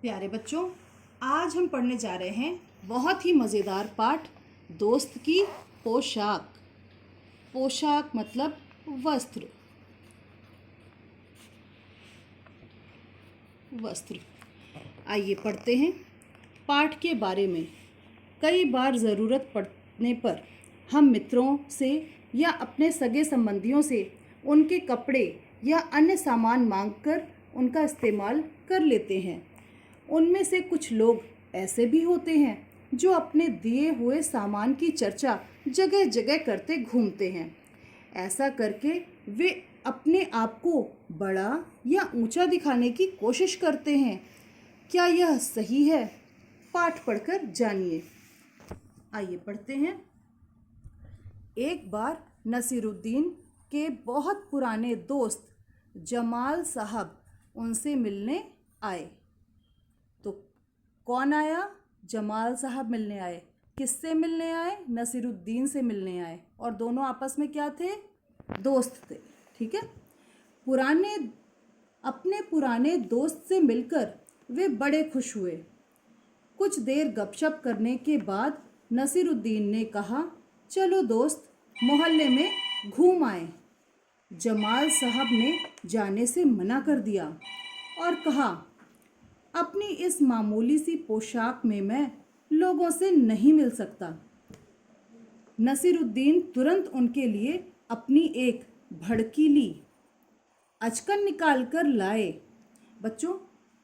प्यारे बच्चों, आज हम पढ़ने जा रहे हैं बहुत ही मज़ेदार पाठ, दोस्त की पोशाक। पोशाक मतलब वस्त्र। वस्त्र। आइए पढ़ते हैं पाठ के बारे में। कई बार ज़रूरत पड़ने पर हम मित्रों से या अपने सगे संबंधियों से उनके कपड़े या अन्य सामान मांगकर उनका इस्तेमाल कर लेते हैं। उनमें से कुछ लोग ऐसे भी होते हैं जो अपने दिए हुए सामान की चर्चा जगह जगह करते घूमते हैं। ऐसा करके वे अपने आप को बड़ा या ऊंचा दिखाने की कोशिश करते हैं। क्या यह सही है? पाठ पढ़कर जानिए। आइए पढ़ते हैं। एक बार नसीरुद्दीन के बहुत पुराने दोस्त जमाल साहब उनसे मिलने आए। तो कौन आया? जमाल साहब मिलने आए। किससे मिलने आए? नसीरुद्दीन से मिलने आए। और दोनों आपस में क्या थे? दोस्त थे। ठीक है। अपने पुराने दोस्त से मिलकर वे बड़े खुश हुए। कुछ देर गपशप करने के बाद नसीरुद्दीन ने कहा, चलो दोस्त, मोहल्ले में घूम आए। जमाल साहब ने जाने से मना कर दिया और कहा, अपनी इस मामूली सी पोशाक में मैं लोगों से नहीं मिल सकता। नसीरुद्दीन तुरंत उनके लिए अपनी एक भड़कीली अचकन निकाल कर लाए। बच्चों,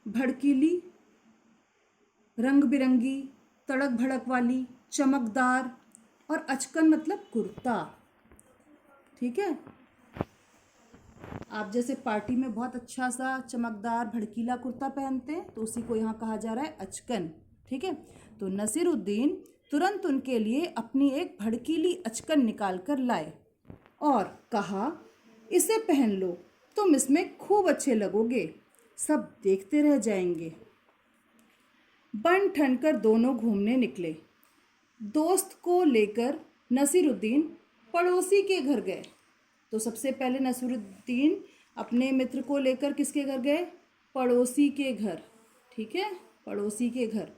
भड़कीली रंग बिरंगी, तड़क भड़क वाली, चमकदार, और अचकन मतलब कुर्ता। ठीक है। आप जैसे पार्टी में बहुत अच्छा सा चमकदार भड़कीला कुर्ता पहनते हैं तो उसी को यहाँ कहा जा रहा है अचकन। ठीक है। तो नसीरुद्दीन तुरंत उनके लिए अपनी एक भड़कीली अचकन निकाल कर लाए और कहा, इसे पहन लो, तुम इसमें खूब अच्छे लगोगे, सब देखते रह जाएंगे। बन ठन कर दोनों घूमने निकले। दोस्त को लेकर नसीरुद्दीन पड़ोसी के घर गए। तो सबसे पहले नसीरुद्दीन अपने मित्र को लेकर किसके घर गए? पड़ोसी के घर। ठीक है, पड़ोसी के घर।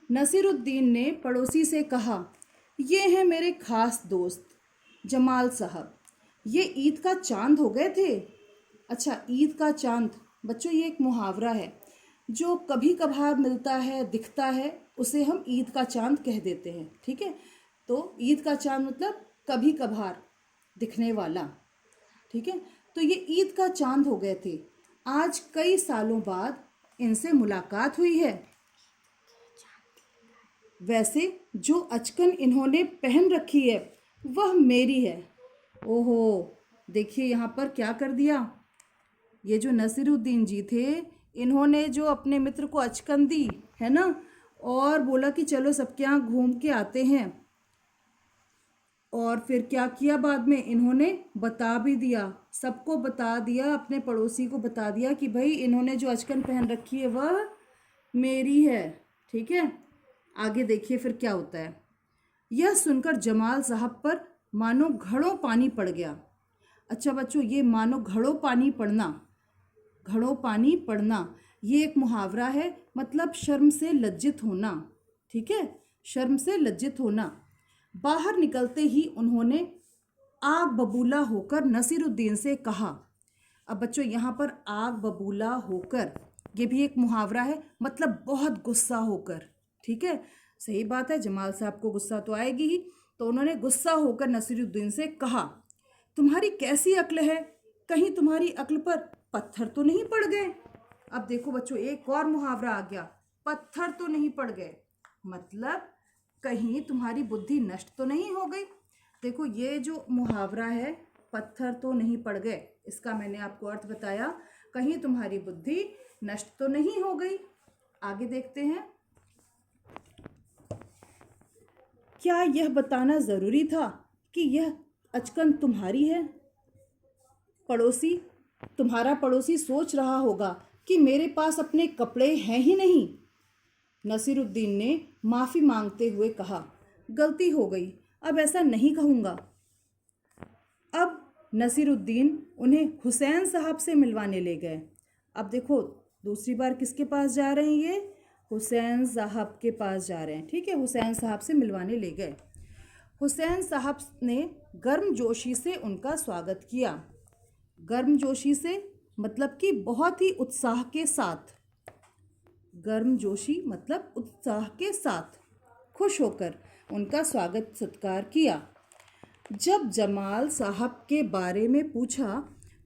नसीरुद्दीन ने पड़ोसी से कहा, ये हैं मेरे खास दोस्त जमाल साहब, ये ईद का चांद हो गए थे। अच्छा, ईद का चांद बच्चों ये एक मुहावरा है जो कभी कभार मिलता है, दिखता है, उसे हम ईद का चांद कह देते हैं। ठीक है। तो ईद का चांद मतलब कभी कभार दिखने वाला। ठीक है। तो ये ईद का चांद हो गए थे। आज कई सालों बाद इनसे मुलाकात हुई है। वैसे जो अचकन इन्होंने पहन रखी है वह मेरी है। ओहो, देखिए यहाँ पर क्या कर दिया। ये जो नसीरुद्दीन जी थे, इन्होंने जो अपने मित्र को अचकन दी है ना, और बोला कि चलो सबके यहाँ घूम के आते हैं। और फिर क्या किया बाद में? इन्होंने बता भी दिया, सबको बता दिया, अपने पड़ोसी को बता दिया कि भाई इन्होंने जो अचकन पहन रखी है वह मेरी है। ठीक है। आगे देखिए फिर क्या होता है। यह सुनकर जमाल साहब पर मानो घड़ों पानी पड़ गया। अच्छा बच्चों, ये मानो घड़ों पानी पड़ना ये एक मुहावरा है, मतलब शर्म से लज्जित होना। ठीक है, शर्म से लज्जित होना। बाहर निकलते ही उन्होंने आग बबूला होकर नसीरुद्दीन से कहा। अब बच्चों यहाँ पर आग बबूला होकर ये भी एक मुहावरा है, मतलब बहुत गुस्सा होकर। ठीक है, सही बात है, जमाल साहब को गुस्सा तो आएगी ही। तो उन्होंने गुस्सा होकर नसीरुद्दीन से कहा, तुम्हारी कैसी अक्ल है? कहीं तुम्हारी अक्ल पर पत्थर तो नहीं पड़ गए? अब देखो बच्चों, एक और मुहावरा आ गया, पत्थर तो नहीं पड़ गए, मतलब कहीं तुम्हारी बुद्धि नष्ट तो नहीं हो गई। देखो ये जो मुहावरा है, पत्थर तो नहीं पड़ गए, इसका मैंने आपको अर्थ बताया, कहीं तुम्हारी बुद्धि नष्ट तो नहीं हो गई। आगे देखते हैं। क्या यह बताना जरूरी था कि यह अचकन तुम्हारी है? तुम्हारा पड़ोसी सोच रहा होगा कि मेरे पास अपने कपड़े हैं ही नहीं। नसीरुद्दीन ने माफ़ी मांगते हुए कहा, गलती हो गई, अब ऐसा नहीं कहूँगा। अब नसीरुद्दीन उन्हें हुसैन साहब से मिलवाने ले गए। अब देखो, दूसरी बार किसके पास जा रहे हैं ये? हुसैन साहब के पास जा रहे हैं। ठीक है, हुसैन साहब से मिलवाने ले गए। हुसैन साहब ने गर्मजोशी से उनका स्वागत किया। गर्मजोशी से मतलब कि बहुत ही उत्साह के साथ। गर्मजोशी मतलब उत्साह के साथ, खुश होकर उनका स्वागत सत्कार किया। जब जमाल साहब के बारे में पूछा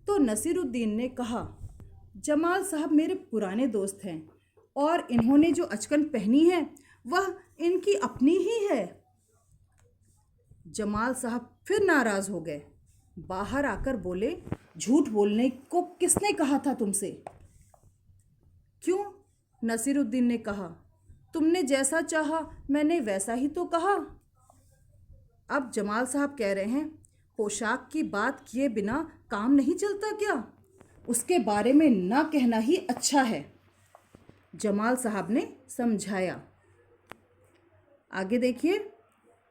तो नसीरुद्दीन ने कहा, जमाल साहब मेरे पुराने दोस्त हैं और इन्होंने जो अचकन पहनी है वह इनकी अपनी ही है। जमाल साहब फिर नाराज हो गए। बाहर आकर बोले, झूठ बोलने को किसने कहा था तुमसे? क्यों? नसीरुद्दीन ने कहा, तुमने जैसा चाहा मैंने वैसा ही तो कहा। अब जमाल साहब कह रहे हैं, पोशाक की बात किए बिना काम नहीं चलता क्या? उसके बारे में ना कहना ही अच्छा है, जमाल साहब ने समझाया। आगे देखिए,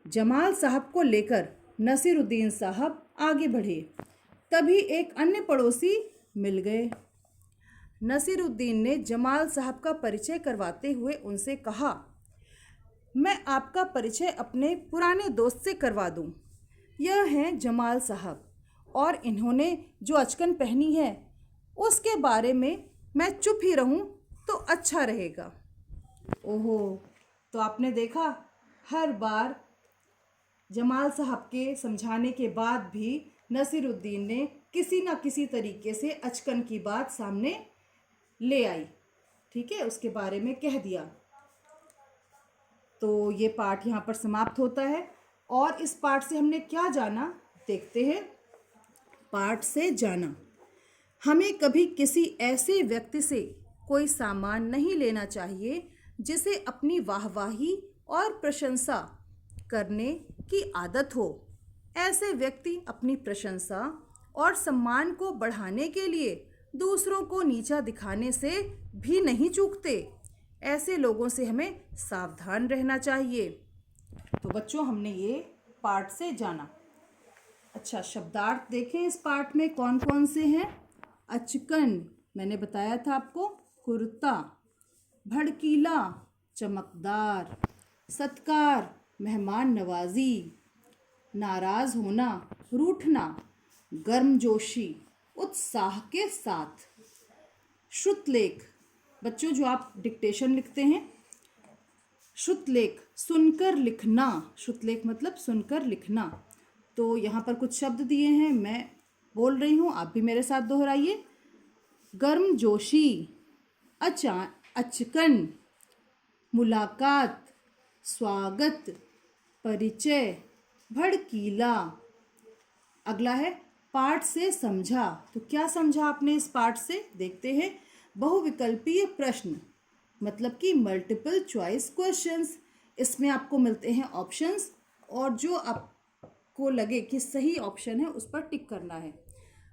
जमाल साहब को लेकर नसीरुद्दीन साहब आगे बढ़े। तभी एक अन्य पड़ोसी मिल गए। नसीरुद्दीन ने जमाल साहब का परिचय करवाते हुए उनसे कहा, मैं आपका परिचय अपने पुराने दोस्त से करवा दूं। यह हैं जमाल साहब और इन्होंने जो अचकन पहनी है उसके बारे में मैं चुप ही रहूं तो अच्छा रहेगा। ओहो, तो आपने देखा, हर बार जमाल साहब के समझाने के बाद भी नसीरुद्दीन ने किसी न किसी तरीके से अचकन की बात सामने ले आई। ठीक है, उसके बारे में कह दिया। तो ये पाठ यहाँ पर समाप्त होता है। और इस पाठ से हमने क्या जाना, देखते हैं। पाठ से जाना, हमें कभी किसी ऐसे व्यक्ति से कोई सामान नहीं लेना चाहिए जिसे अपनी वाहवाही और प्रशंसा करने की आदत हो। ऐसे व्यक्ति अपनी प्रशंसा और सम्मान को बढ़ाने के लिए दूसरों को नीचा दिखाने से भी नहीं चूकते। ऐसे लोगों से हमें सावधान रहना चाहिए। तो बच्चों, हमने ये पाठ से जाना। अच्छा, शब्दार्थ देखें इस पाठ में कौन कौन से हैं। अचकन, मैंने बताया था आपको, कुर्ता। भड़कीला, चमकदार। सत्कार, मेहमान नवाजी। नाराज होना, रूठना। गर्मजोशी, उत्साह के साथ। श्रुतलेख, बच्चों जो आप डिक्टेशन लिखते हैं, श्रुतलेख सुनकर लिखना। श्रुतलेख मतलब सुनकर लिखना। तो यहाँ पर कुछ शब्द दिए हैं, मैं बोल रही हूँ, आप भी मेरे साथ दोहराइए। गर्मजोशी, अचकन, मुलाकात, स्वागत, परिचय, भड़कीला। अगला है पाठ से समझा। तो क्या समझा आपने इस पाठ से, देखते हैं। बहुविकल्पीय प्रश्न मतलब कि मल्टीपल चॉइस क्वेश्चंस। इसमें आपको मिलते हैं ऑप्शंस और जो आपको लगे कि सही ऑप्शन है उस पर टिक करना है।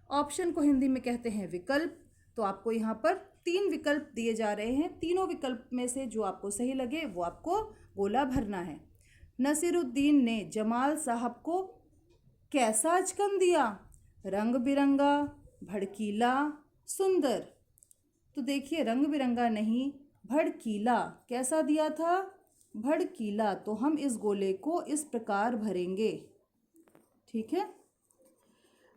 ऑप्शन को हिंदी में कहते हैं विकल्प। तो आपको यहाँ पर 3 विकल्प दिए जा रहे हैं। तीनों विकल्प में से जो आपको सही लगे वो आपको गोला भरना है। नसीरुद्दीन ने जमाल साहब को कैसा अचकन दिया? रंग बिरंगा, भड़कीला, सुंदर। तो देखिए, रंग बिरंगा नहीं, भड़कीला। कैसा दिया था? भड़कीला। तो हम इस गोले को इस प्रकार भरेंगे। ठीक है,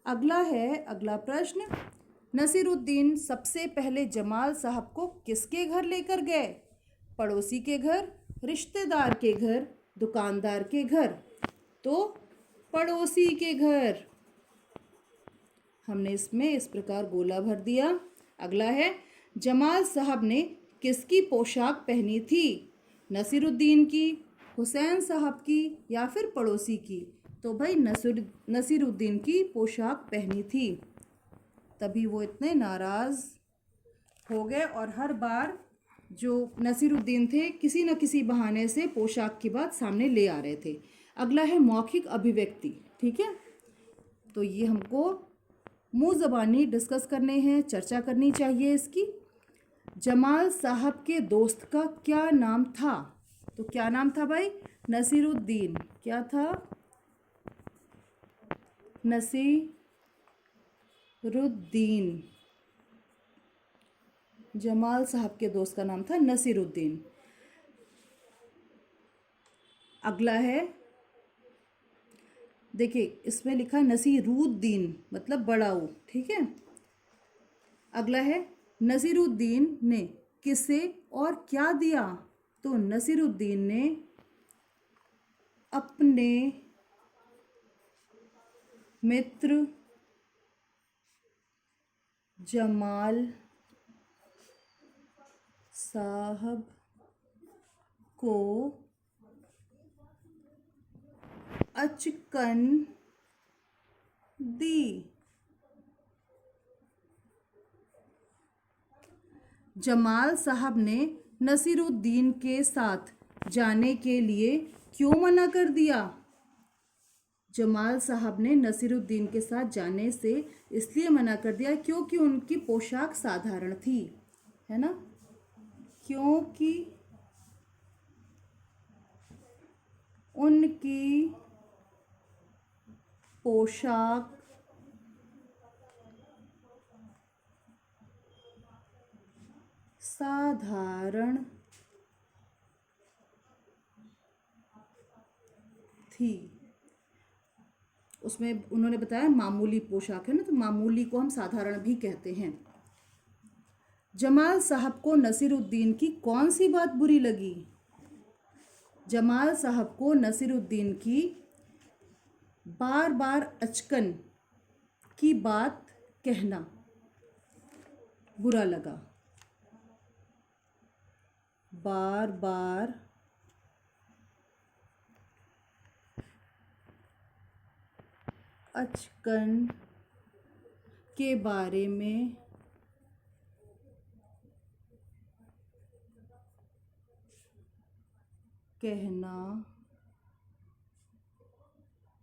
अगला प्रश्न। नसीरुद्दीन सबसे पहले जमाल साहब को किसके घर लेकर गए? पड़ोसी के घर, रिश्तेदार के घर, दुकानदार के घर? तो पड़ोसी के घर। हमने इसमें इस प्रकार गोला भर दिया। अगला है, जमाल साहब ने किसकी पोशाक पहनी थी? नसीरुद्दीन की, हुसैन साहब की या फिर पड़ोसी की? तो भाई नसीरुद्दीन की पोशाक पहनी थी, तभी वो इतने नाराज़ हो गए और हर बार जो नसीरुद्दीन थे किसी न किसी बहाने से पोशाक की बात सामने ले आ रहे थे। अगला है मौखिक अभिव्यक्ति। ठीक है, तो ये हमको मुँह ज़बानी डिस्कस करने हैं, चर्चा करनी चाहिए इसकी। जमाल साहब के दोस्त का क्या नाम था? तो क्या नाम था भाई? नसीरुद्दीन। क्या था? नसीरुद्दीन। जमाल साहब के दोस्त का नाम था नसीरुद्दीन। अगला है, देखिए इसमें लिखा नसीरुद्दीन मतलब बड़ा ऊ, ठीक है। अगला है, नसीरुद्दीन ने किसे और क्या दिया? तो नसीरुद्दीन ने अपने मित्र जमाल साहब को अचकन दी। जमाल साहब ने नसीरुद्दीन के साथ जाने के लिए क्यों मना कर दिया? जमाल साहब ने नसीरुद्दीन के साथ जाने से इसलिए मना कर दिया क्योंकि उनकी पोशाक साधारण थी, है ना। क्योंकि उनकी पोशाक साधारण थी। उसमें उन्होंने बताया मामूली पोशाक है ना, तो मामूली को हम साधारण भी कहते हैं। जमाल साहब को नसीरुद्दीन की कौन सी बात बुरी लगी? जमाल साहब को नसीरुद्दीन की बार बार अचकन की बात कहना बुरा लगा। बार बार अचकन के बारे में कहना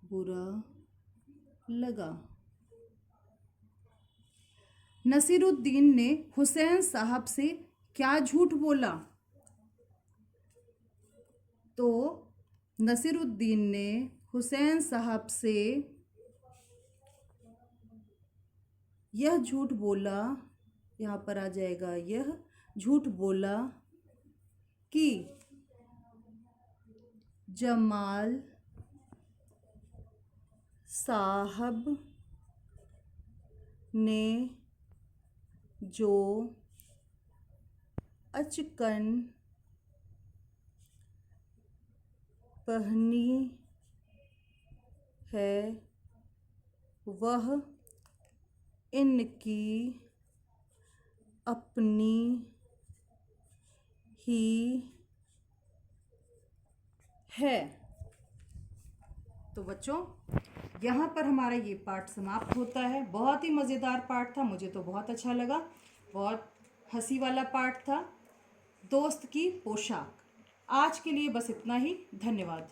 बुरा लगा। नसीरुद्दीन ने हुसैन साहब से क्या झूठ बोला? तो नसीरुद्दीन ने हुसैन साहब से यह झूठ बोला, यहाँ पर आ जाएगा, यह झूठ बोला कि जमाल साहब ने जो अचकन पहनी है वह इनकी अपनी ही है। तो बच्चों, यहाँ पर हमारा ये पाठ समाप्त होता है। बहुत ही मज़ेदार पाठ था, मुझे तो बहुत अच्छा लगा। बहुत हंसी वाला पाठ था, दोस्त की पोशाक। आज के लिए बस इतना ही। धन्यवाद।